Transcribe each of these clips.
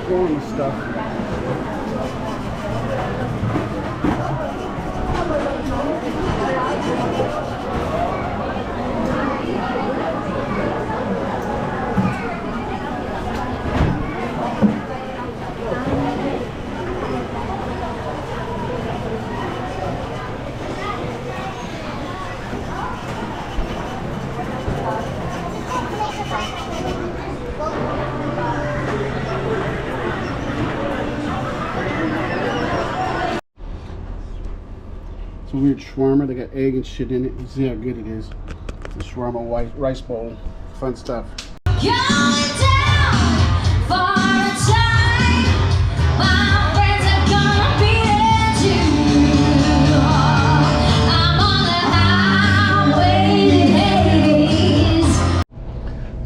shawarma stuff. It's a weird shawarma. They got egg and shit in it. You see how good it is. It's a shawarma white rice bowl. Fun stuff. Going down for a time. My friends are gonna be there too. I'm on the highway to Hades.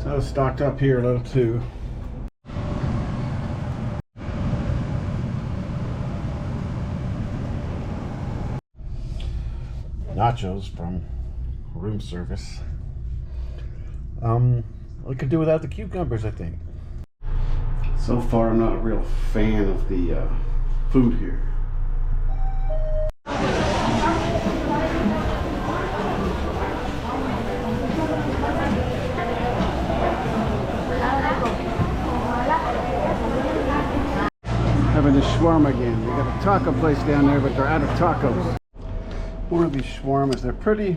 So I was stocked up here a little too. Nachos from room service. We could do without the cucumbers, I think. So far, I'm not a real fan of the food here. Having the shawarma again. They got a taco place down there, but they're out of tacos. One of these shawarmas, they're pretty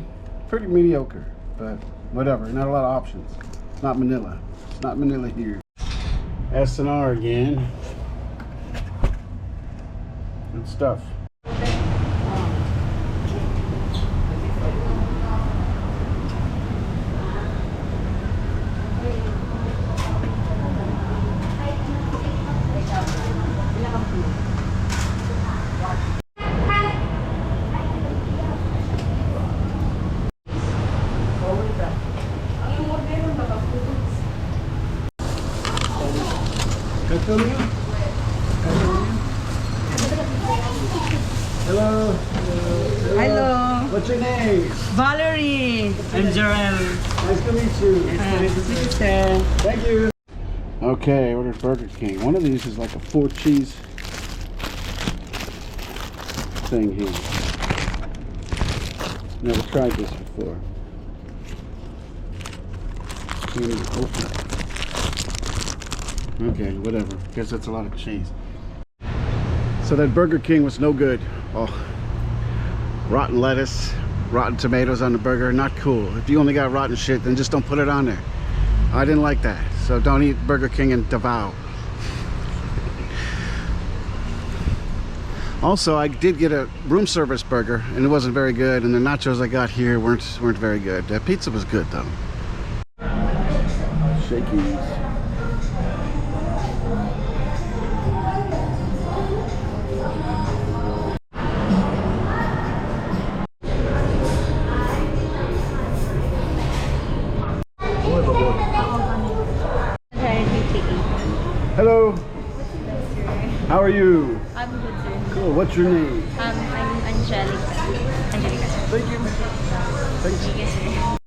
mediocre, but whatever, not a lot of options. It's not Manila. It's not Manila here. S&R again. Good stuff. Hello. Hello. What's your name? Valerie. I'm Jarell. Nice to meet you. Sir. Thank you. Okay, ordered Burger King. One of these is like a 4-cheese thing here. Never tried this before. Can't even open it. Okay, whatever. Guess that's a lot of cheese. So that Burger King was no good. Oh, rotten lettuce, rotten tomatoes on the burger, not cool. If you only got rotten shit, then just don't put it on there. I didn't like that, so don't eat Burger King in Davao. Also, I did get a room service burger, and it wasn't very good, and the nachos I got here weren't very good. The pizza was good though. Shakey's. Hello. How are you? I'm good, sir. Cool. What's your name? I'm Angelica. Angelica, sir. Thank you. Thanks. Yes, sir.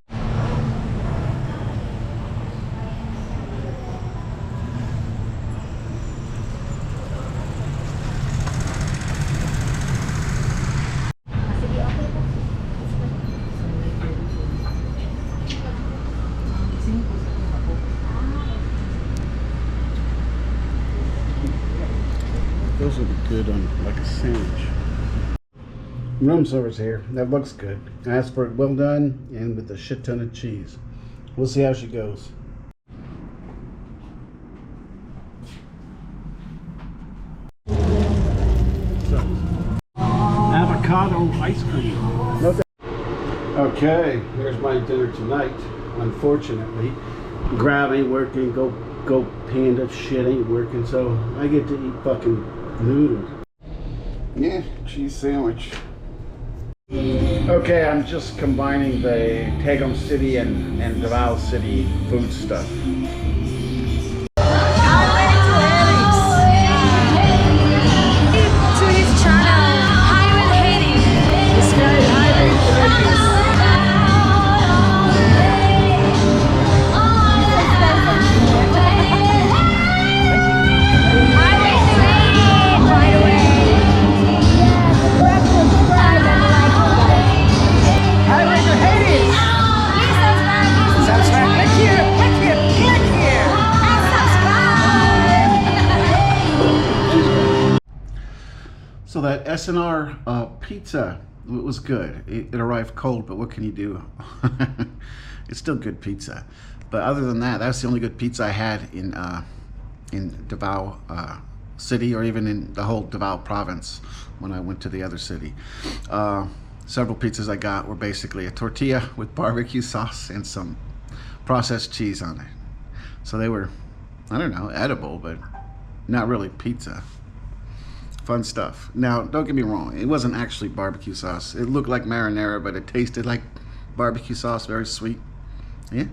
Those would be good on like a sandwich. Room service here. That looks good. I asked for it well done and with a shit ton of cheese. We'll see how she goes. Avocado ice cream. No okay, here's my dinner tonight. Unfortunately, Grab ain't working. Go Panda shit ain't working, so I get to eat fucking noodles. Yeah, cheese sandwich. Okay, I'm just combining the Tagum City and Davao City food stuff. I S&R pizza. It was good. It arrived cold, but what can you do? It's still good pizza. But other than that, that's the only good pizza I had in Davao city, or even in the whole Davao province when I went to the other city. Several pizzas I got were basically a tortilla with barbecue sauce and some processed cheese on it. So they were, I don't know, edible, but not really pizza. Fun stuff. Now, don't get me wrong, it wasn't actually barbecue sauce. It looked like marinara, but it tasted like barbecue sauce, very sweet. Yeah.